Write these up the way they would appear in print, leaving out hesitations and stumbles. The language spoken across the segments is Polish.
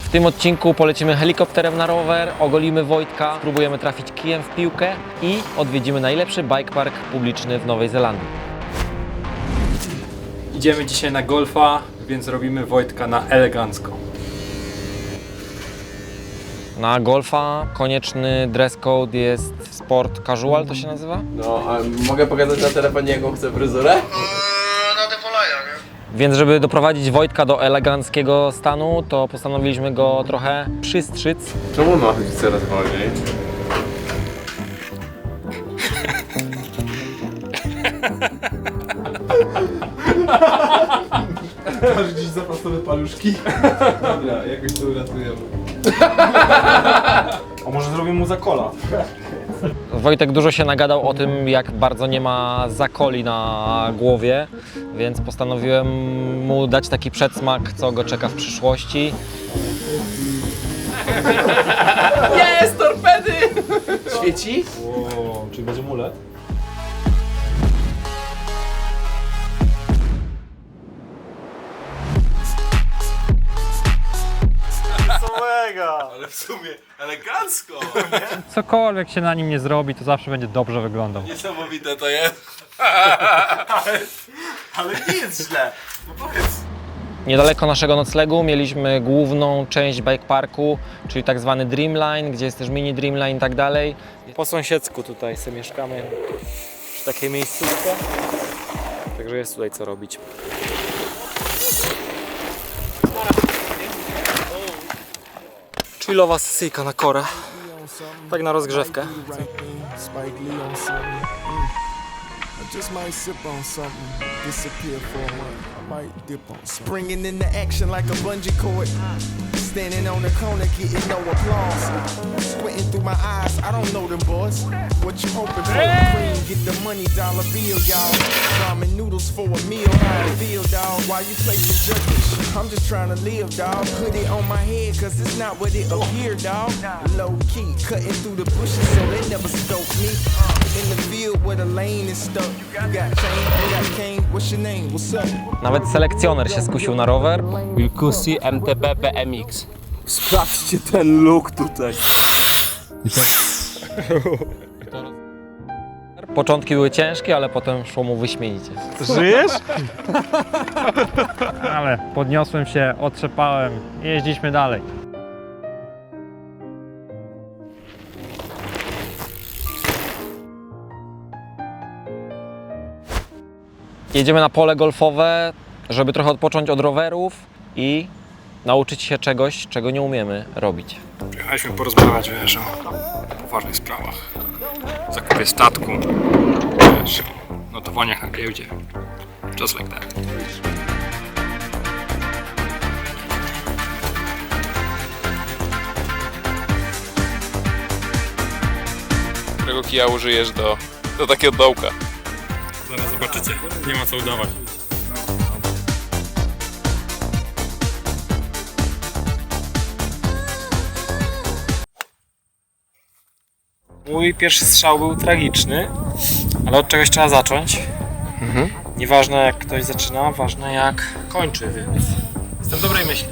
W tym odcinku polecimy helikopterem na rower, ogolimy Wojtka, spróbujemy trafić kijem w piłkę i odwiedzimy najlepszy bike park publiczny w Nowej Zelandii. Idziemy dzisiaj na golfa, więc robimy Wojtka na elegancko. Na golfa konieczny dress code jest sport casual, to się nazywa? No, a mogę pokazać na telefonie, jaką chcę fryzurę? Na Devolaja, nie? Więc żeby doprowadzić Wojtka do eleganckiego stanu, to postanowiliśmy go trochę przystrzyc. Czemu ma chodzić coraz wolniej? Masz gdzieś zapasowe paluszki? Dobra, jakoś to uratujemy. A może zrobimy mu zakola? Wojtek dużo się nagadał o tym, jak bardzo nie ma zakoli na głowie, więc postanowiłem mu dać taki przedsmak, co go czeka w przyszłości. Jest, torpedy! Świeci? Wow, czyli będzie mulet? Ale w sumie elegancko! Cokolwiek się na nim nie zrobi, to zawsze będzie dobrze wyglądał. Niesamowite to jest. Ale nie jest źle. No powiedz. Niedaleko naszego noclegu mieliśmy główną część bike parku, czyli tak zwany Dreamline, gdzie jest też mini Dreamline i tak dalej. Po sąsiedzku tutaj sobie mieszkamy przy takiej miejscówce, także jest tutaj co robić. Chillowa sesyjka na korę, tak na rozgrzewkę. Spike Lee on something. I just might sip on something, disappear for a month. I might dip on something. Springing into action like a bungee cord. Standing on the corner, getting no applause. Squinting through my eyes, I don't know them boys. What you hoping for? Cream, get the money, dollar bill, y'all. Ramen noodles for a meal, how I feel, dog. Why you placing judgment? I'm just trying to live, dog. Put it on my head, cause it's not what it appear, dog. Low key, cutting through the bushes so they never scope me. In the field where the lane is stuck. You got chain, you got cane, what's your name? What's up? Nawet selekcjoner się skusił na rower. Wilkusi MTB BMX. Sprawdźcie ten look tutaj. Początki były ciężkie, ale potem szło mu wyśmienicie. Żyjesz? Ale podniosłem się, otrzepałem i jeździliśmy dalej. Jedziemy na pole golfowe, żeby trochę odpocząć od rowerów i nauczyć się czegoś, czego nie umiemy robić. Przyjechaliśmy porozmawiać, wiesz, o poważnych sprawach. Zakupie statku, wiesz, notowaniach na giełdzie. Just like that. Którego kija użyjesz do takiego dołka? Zaraz zobaczycie, nie ma co udawać. Mój pierwszy strzał był tragiczny, ale od czegoś trzeba zacząć. Nieważne jak ktoś zaczyna, ważne jak kończy, więc jestem dobrej myśli.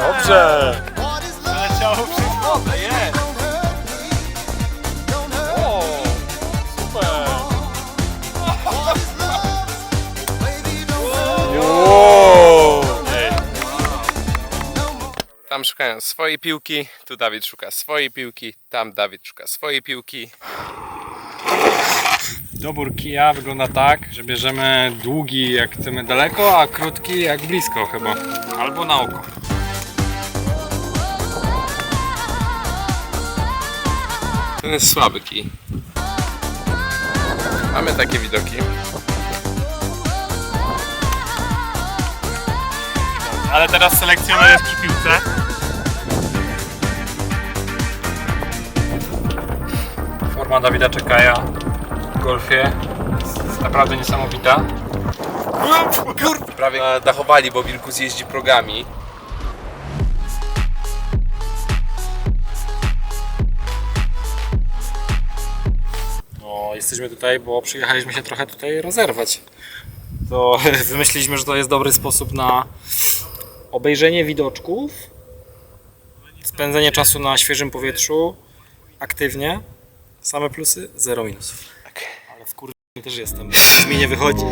Dobrze! Leciało wszystko, jest! O, super! Wow! Tam szukają swojej piłki, tu Dawid szuka swojej piłki, tam Dawid szuka swojej piłki. Dobór kija wygląda tak, że bierzemy długi jak chcemy daleko, a krótki jak blisko chyba. Albo na oko. Ten jest słaby kij. Mamy takie widoki. Ale teraz selekcjoner jest przy piłce. Forma Dawida Czekaja w golfie jest naprawdę niesamowita. Prawie dachowali, bo Wilkus jeździ progami. No, jesteśmy tutaj, bo przyjechaliśmy się trochę tutaj rozerwać. to wymyśliliśmy, że to jest dobry sposób na obejrzenie widoczków, spędzenie czasu na świeżym powietrzu, aktywnie. Same plusy, zero minusów. Ale w kurwie też jestem, bo mi nie wychodzi.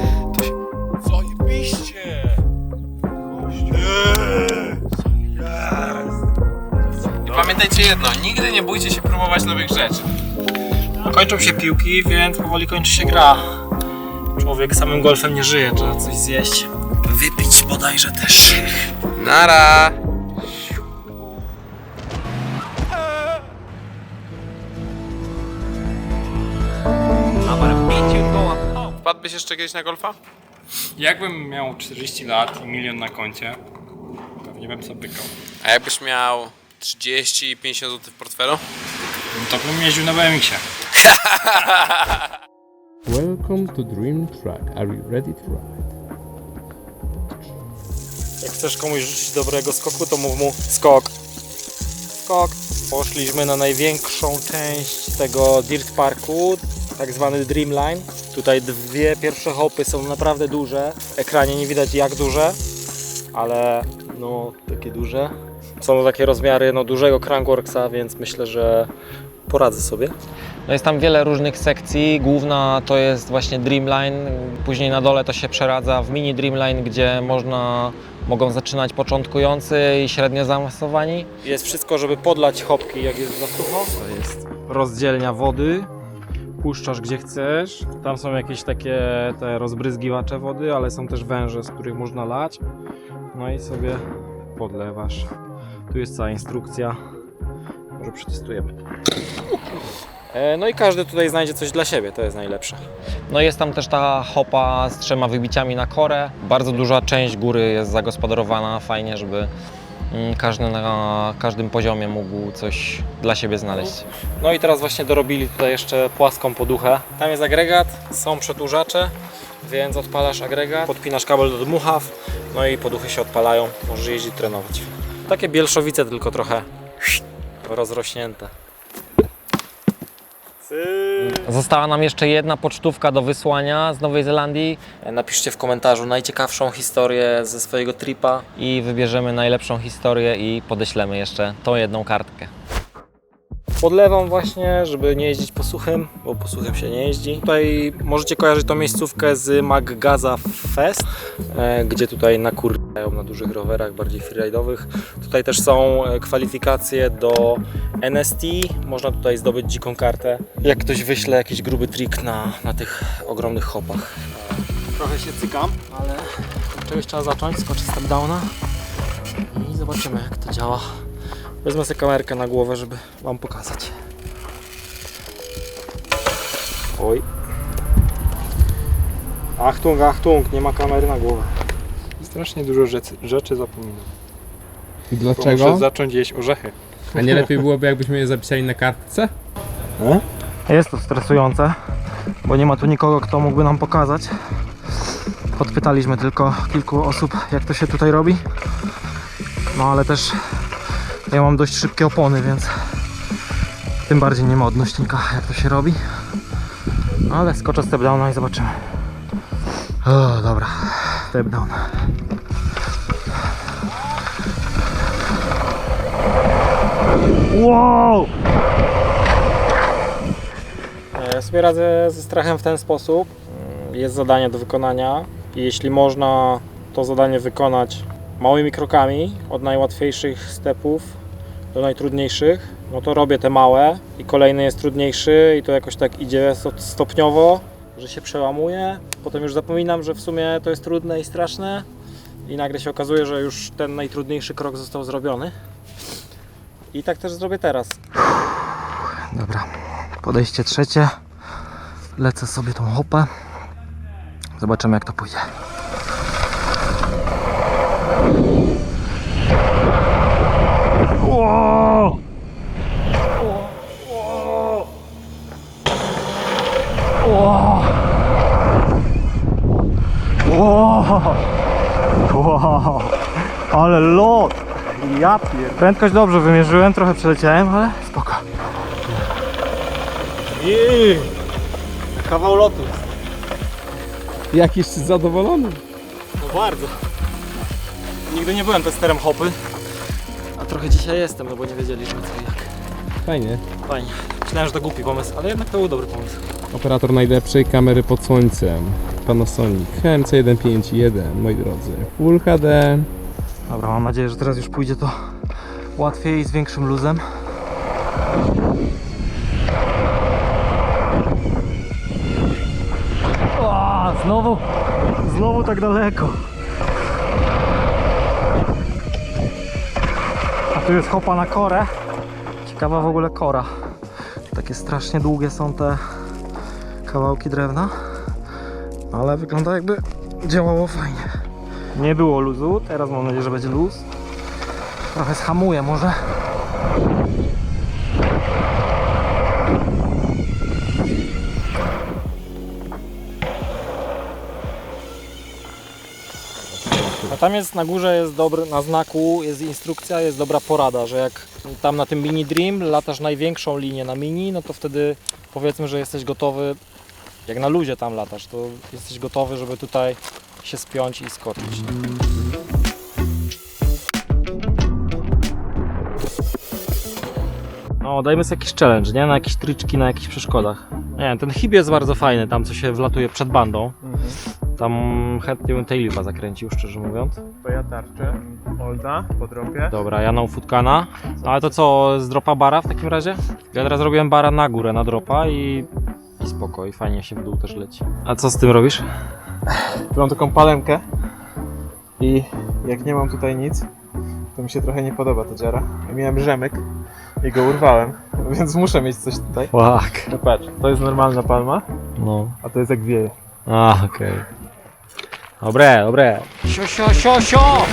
I pamiętajcie jedno, nigdy nie bójcie się próbować nowych rzeczy. Kończą się piłki, więc powoli kończy się gra. Człowiek samym golfem nie żyje, trzeba coś zjeść. Wypić bodajże też. Nara! Wpadłbyś jeszcze kiedyś na golfa? Jakbym miał 40 lat i milion na koncie, pewnie bym sobie pykał. A jakbyś miał 30 i 50 zł w portfelu? To bym jeździł na BMX-ie. Welcome to Dream Track. Are you ready to ride? Jak chcesz komuś życzyć dobrego skoku, to mów mu skok. Skok. Poszliśmy na największą część tego dirt parku, tak zwany Dreamline. Tutaj dwie pierwsze hopy są naprawdę duże. W ekranie nie widać jak duże, ale no takie duże. Są takie rozmiary dużego Crankworksa, więc myślę, że poradzę sobie. No jest tam wiele różnych sekcji, główna to jest właśnie Dreamline, później na dole to się przeradza w mini Dreamline, gdzie mogą zaczynać początkujący i średnio zaawansowani. Jest wszystko, żeby podlać hopki, jak jest za sucho. To jest rozdzielnia wody. Puszczasz gdzie chcesz. Tam są jakieś takie te rozbryzgiwacze wody, ale są też węże, z których można lać. No i sobie podlewasz. Tu jest cała instrukcja. Może przetestujemy. No i każdy tutaj znajdzie coś dla siebie, to jest najlepsze. No jest tam też ta hopa z 3 wybiciami na korę. Bardzo duża część góry jest zagospodarowana fajnie, żeby każdy na każdym poziomie mógł coś dla siebie znaleźć. No i teraz właśnie dorobili tutaj jeszcze płaską poduchę. Tam jest agregat, są przedłużacze, więc odpalasz agregat, podpinasz kabel do dmuchaw, no i poduchy się odpalają, możesz jeździć trenować. Takie Bielszowice, tylko trochę rozrośnięte. Została nam jeszcze jedna pocztówka do wysłania z Nowej Zelandii Napiszcie w komentarzu najciekawszą historię ze swojego tripa. i wybierzemy najlepszą historię i podeślemy jeszcze tą jedną kartkę. Podlewam właśnie, żeby nie jeździć po suchym, bo po suchym się nie jeździ. Tutaj możecie kojarzyć tą miejscówkę z McGaza Fest, gdzie tutaj nakurzają na dużych rowerach, bardziej freeride'owych. Tutaj też są kwalifikacje do NST, można tutaj zdobyć dziką kartę. Jak ktoś wyśle jakiś gruby trik na tych ogromnych hopach. Trochę się cykam, ale czegoś trzeba zacząć, skoczę step downa i zobaczymy jak to działa. Wezmę sobie kamerkę na głowę, żeby Wam pokazać. Oj. Achtung, achtung, nie ma kamery na głowę. Strasznie dużo rzeczy zapominam. Dlaczego? Muszę zacząć jeść orzechy. A nie lepiej byłoby, jakbyśmy je zapisali na kartce? Jest to stresujące, bo nie ma tu nikogo, kto mógłby nam pokazać. Podpytaliśmy tylko kilku osób, jak to się tutaj robi. No ale też ja mam dość szybkie opony, więc tym bardziej nie ma odnośnika, jak to się robi. Ale skoczę step downa i zobaczymy. O, dobra, step down. Wow! Ja sobie radzę ze strachem w ten sposób. Jest zadanie do wykonania i jeśli można to zadanie wykonać małymi krokami, od najłatwiejszych stepów do najtrudniejszych, no to robię te małe i kolejny jest trudniejszy i to jakoś tak idzie stopniowo, że się przełamuję. Potem już zapominam, że w sumie to jest trudne i straszne i nagle się okazuje, że już ten najtrudniejszy krok został zrobiony. I tak też zrobię teraz. Dobra, podejście trzecie. Lecę sobie tą hopę. Zobaczymy jak to pójdzie. Wow! Wow! Wow! Ale lot! Ja pier... Prędkość dobrze wymierzyłem, trochę przeleciałem, ale spoko. Kawał lotu. Jakiś zadowolony? No bardzo. Nigdy nie byłem testerem hopy, a trochę dzisiaj jestem, no bo nie wiedzieliśmy co i jak. Fajnie. Fajnie. Myślałem, że to głupi pomysł, ale jednak to był dobry pomysł. Operator najlepszej kamery pod słońcem. Panasonic HMC151, moi drodzy. Full HD. Dobra, mam nadzieję, że teraz już pójdzie to łatwiej i z większym luzem. O, znowu tak daleko. A tu jest hopa na korę. Ciekawa w ogóle kora. Takie strasznie długie są te kawałki drewna, ale wygląda jakby działało fajnie. Nie było luzu, teraz mam nadzieję, że będzie luz. Trochę zhamuję może. A tam jest na górze, jest dobry, na znaku jest instrukcja, jest dobra porada, że jak tam na tym Mini Dream latasz największą linię na mini, no to wtedy powiedzmy, że jesteś gotowy, jak na luzie tam latasz, to jesteś gotowy, żeby tutaj się spiąć i skoczyć. No, dajmy sobie jakiś challenge, nie? Na jakieś tryczki, na jakichś przeszkodach. Nie wiem, ten hip jest bardzo fajny, tam co się wlatuje przed bandą. Tam chętnie bym tailipa zakręcił, szczerze mówiąc. To ja tarczę. Olda po dropie. Dobra, ja na ufutkana. No ale to co, z dropa bara w takim razie? Ja teraz robiłem bara na górę, na dropa i spoko, i fajnie się w dół też leci. A co z tym robisz? Mam taką palemkę i jak nie mam tutaj nic, to mi się trochę nie podoba ta dziara. Ja miałem rzemyk i go urwałem, więc muszę mieć coś tutaj. Łak. No patrz, to jest normalna palma, No. a to jest jak wieje. A, okej. Dobre, dobre. Sio!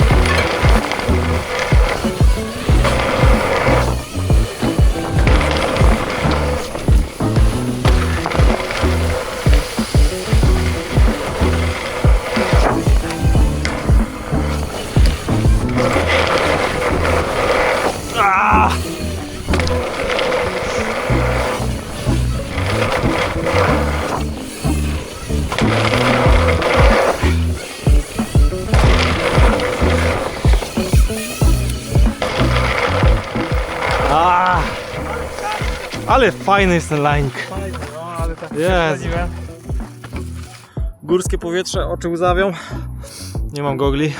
Ale fajny jest ten lining. Jezu. Górskie powietrze, oczy łzawią. Nie mam gogli,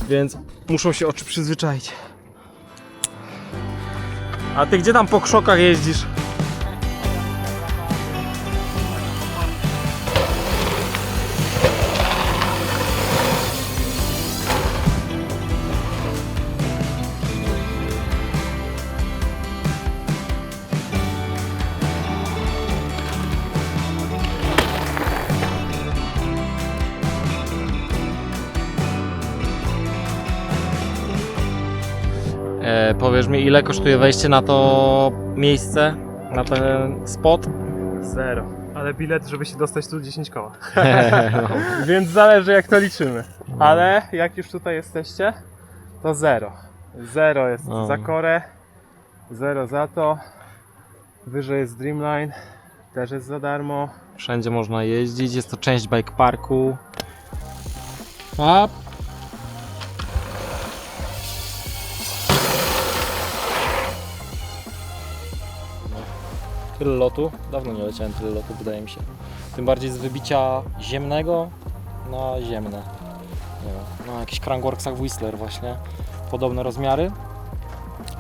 więc muszą się oczy przyzwyczaić. A ty gdzie tam po krzokach jeździsz? Powiesz mi, ile kosztuje wejście na to miejsce, na ten spot? 0. Ale bilet, żeby się dostać tu 10 koła. Więc zależy jak to liczymy. Ale jak już tutaj jesteście, to 0. 0 jest No. za korę, 0 za to. Wyżej jest Dreamline, też jest za darmo. Wszędzie można jeździć, jest to część bike parku. A tyle lotu. Dawno nie leciałem tyle lotu, wydaje mi się. Tym bardziej z wybicia ziemnego na ziemne. Nie wiem, na jakichś crankworksach w Whistler właśnie. Podobne rozmiary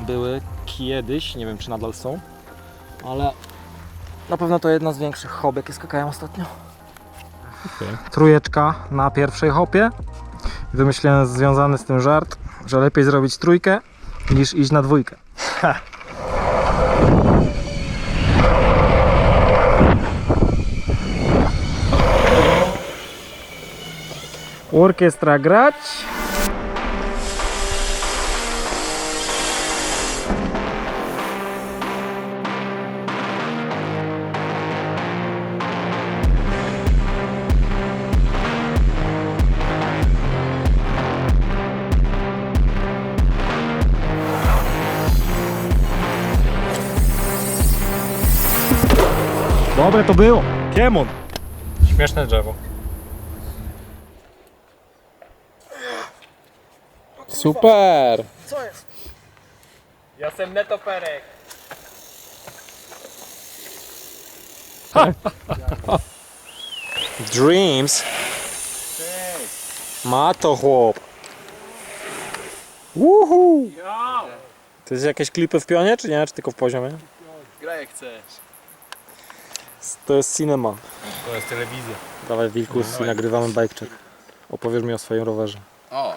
były kiedyś, nie wiem czy nadal są, ale na pewno to jedna z większych hop, jakie skakałem ostatnio. Trójeczka na pierwszej hopie. Wymyśliłem związany z tym żart, że lepiej zrobić trójkę niż iść na dwójkę. Orkiestra grać. Dobre to było. Kiemon. Śmieszne drzewo. Super! Ja jestem netoperek. Dreams. Ma to chłop. Woohoo! To jest jakieś klipy w pionie, czy nie? Czy tylko w poziomie? Graj jak chcesz. To jest cinema. To jest telewizja. Dawaj Wilkus i nagrywamy bike check. Opowiesz mi o swoim rowerze. O,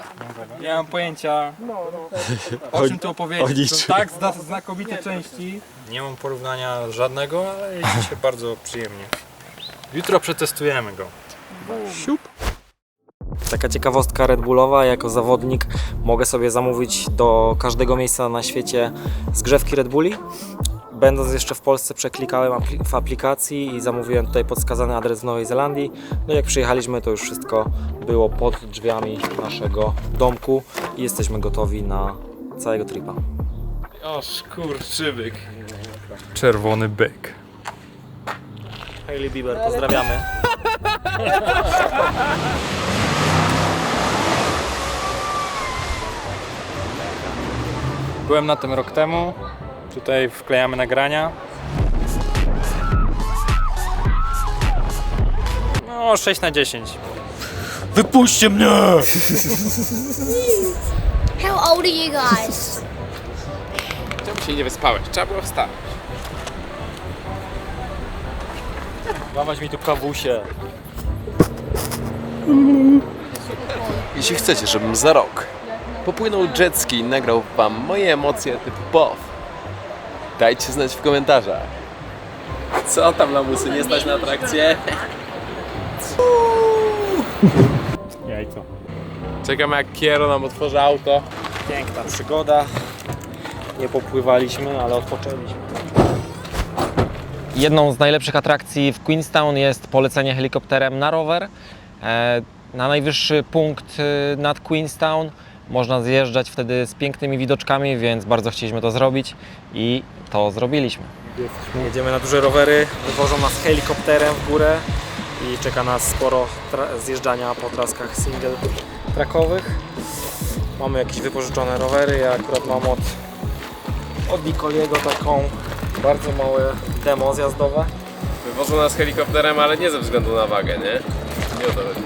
Nie mam pojęcia, o czym tu opowiedzieć. To tak znakomite części. Nie mam porównania żadnego, ale jeździ się bardzo przyjemnie. Jutro przetestujemy go. Taka ciekawostka Red Bullowa, jako zawodnik mogę sobie zamówić do każdego miejsca na świecie zgrzewki Red Bulli. Będąc jeszcze w Polsce przeklikałem w aplikacji i zamówiłem tutaj podskazany adres w Nowej Zelandii. No i jak przyjechaliśmy, to już wszystko było pod drzwiami naszego domku i jesteśmy gotowi na całego tripa. O skurczybyk. Czerwony byk. Hailey Bieber, pozdrawiamy. Byłem na tym rok temu. Tutaj wklejamy nagrania. No 6 na 10. Wypuśćcie mnie! How old are you guys? Czemu się nie wyspałeś? Trzeba było wstać. Dawać mi tu kawusie. Jeśli chcecie, żebym za rok popłynął jet ski i nagrał wam moje emocje typu POW, dajcie znać w komentarzach. Co tam, lamusy, nie stać na atrakcję? Jajco. Czekam jak Kiero nam otworzy auto. Piękna przygoda. Nie popływaliśmy, ale odpoczęliśmy. Jedną z najlepszych atrakcji w Queenstown jest polecenie helikopterem na rower. Na najwyższy punkt nad Queenstown można zjeżdżać wtedy z pięknymi widoczkami, więc bardzo chcieliśmy to zrobić i to zrobiliśmy. Jedziemy na duże rowery, wywożą nas helikopterem w górę i czeka nas sporo zjeżdżania po traskach single trackowych. Mamy jakieś wypożyczone rowery, ja akurat mam od Nicoliego taką bardzo małe demo zjazdowe. Wywożą nas helikopterem, ale nie ze względu na wagę, nie? Nie o to chodzi.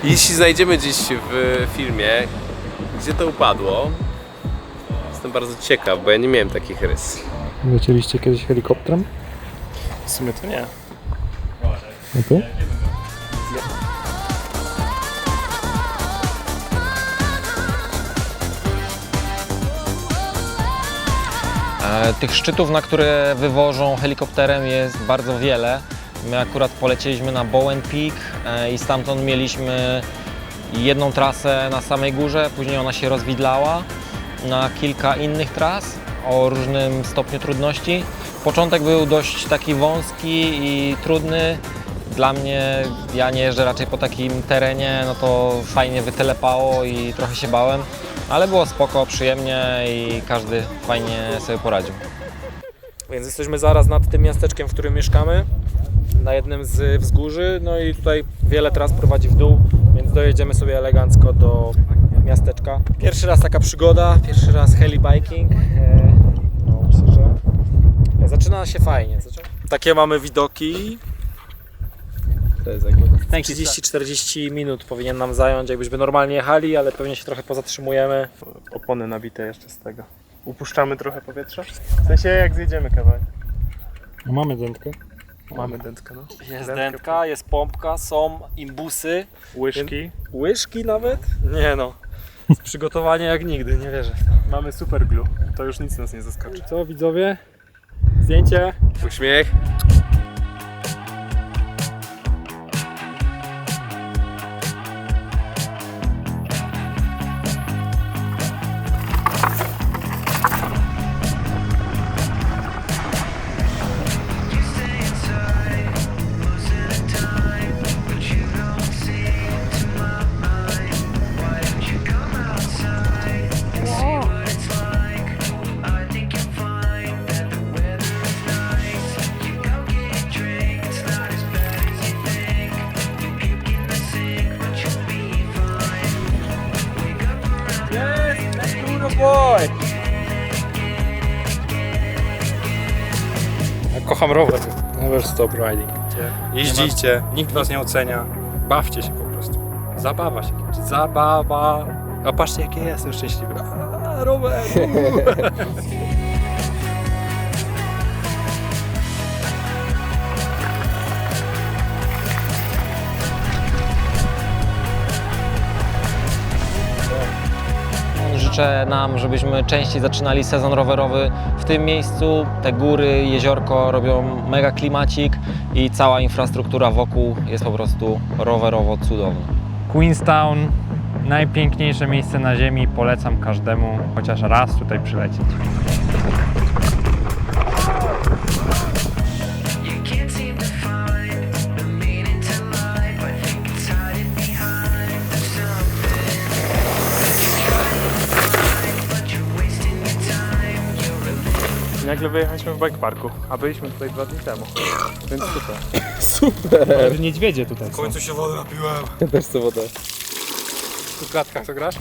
Jeśli znajdziemy gdzieś w filmie, gdzie to upadło, jestem bardzo ciekaw, bo ja nie miałem takich rys. Lecieliście kiedyś helikopterem? W sumie to nie. No ty? Tych szczytów, na które wywożą helikopterem, jest bardzo wiele. My akurat polecieliśmy na Bowen Peak i stamtąd mieliśmy jedną trasę na samej górze, później ona się rozwidlała na kilka innych tras o różnym stopniu trudności. Początek był dość taki wąski i trudny. Dla mnie, ja nie jeżdżę raczej po takim terenie, no to fajnie wytelepało i trochę się bałem, ale było spoko, przyjemnie i każdy fajnie sobie poradził. Więc jesteśmy zaraz nad tym miasteczkiem, w którym mieszkamy, na jednym z wzgórzy, no i tutaj wiele tras prowadzi w dół, więc dojedziemy sobie elegancko do miasteczka. Pierwszy raz taka przygoda, pierwszy raz heli biking. No, myślę, że zaczyna się fajnie. Takie mamy widoki. To jest jakby... 30-40 minut powinien nam zająć, jakbyśmy normalnie jechali, ale pewnie się trochę pozatrzymujemy. Opony nabite jeszcze z tego. Upuszczamy trochę powietrza. W sensie jak zjedziemy kawałek. No mamy dętkę. Mamy dętkę, no. Jest dętka, jest pompka, są imbusy. Łyżki. Łyżki nawet? Nie no. Przygotowanie jak nigdy, nie wierzę. Mamy super glue. To już nic nas nie zaskoczy. Co widzowie? Zdjęcie. Uśmiech. Good boy! Ja kocham rower. Never stop riding. Jeździcie, nikt was nie ocenia. Bawcie się po prostu. Zabawa się. Zabawa. A patrzcie jakie ja jestem szczęśliwy. Rower! Życzę nam, żebyśmy częściej zaczynali sezon rowerowy w tym miejscu. Te góry, jeziorko robią mega klimacik i cała infrastruktura wokół jest po prostu rowerowo cudowna. Queenstown, najpiękniejsze miejsce na ziemi. Polecam każdemu chociaż raz tutaj przylecieć. Nagle wyjechaliśmy w bike parku, a byliśmy tutaj 2 dni temu. Więc super. Niedźwiedzie tutaj W końcu się wody napiłem. Ja też chcę wodę. W klatkach co grasz?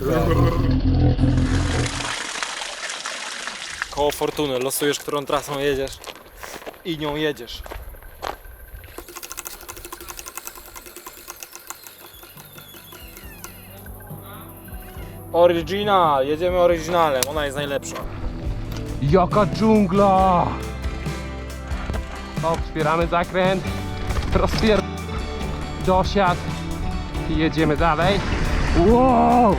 Koło fortuny, losujesz, którą trasą jedziesz i nią jedziesz. Original, jedziemy oryginalem, ona jest najlepsza. Jaka dżungla! O, wspieramy zakręt. Dosiad. I jedziemy dalej. Wow!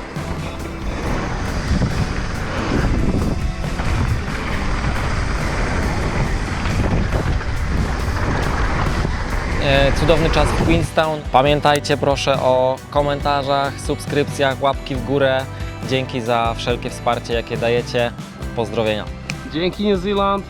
Cudowny czas w Queenstown. Pamiętajcie proszę o komentarzach, subskrypcjach, łapki w górę. Dzięki za wszelkie wsparcie, jakie dajecie. Pozdrowienia. Dzięki New Zealand.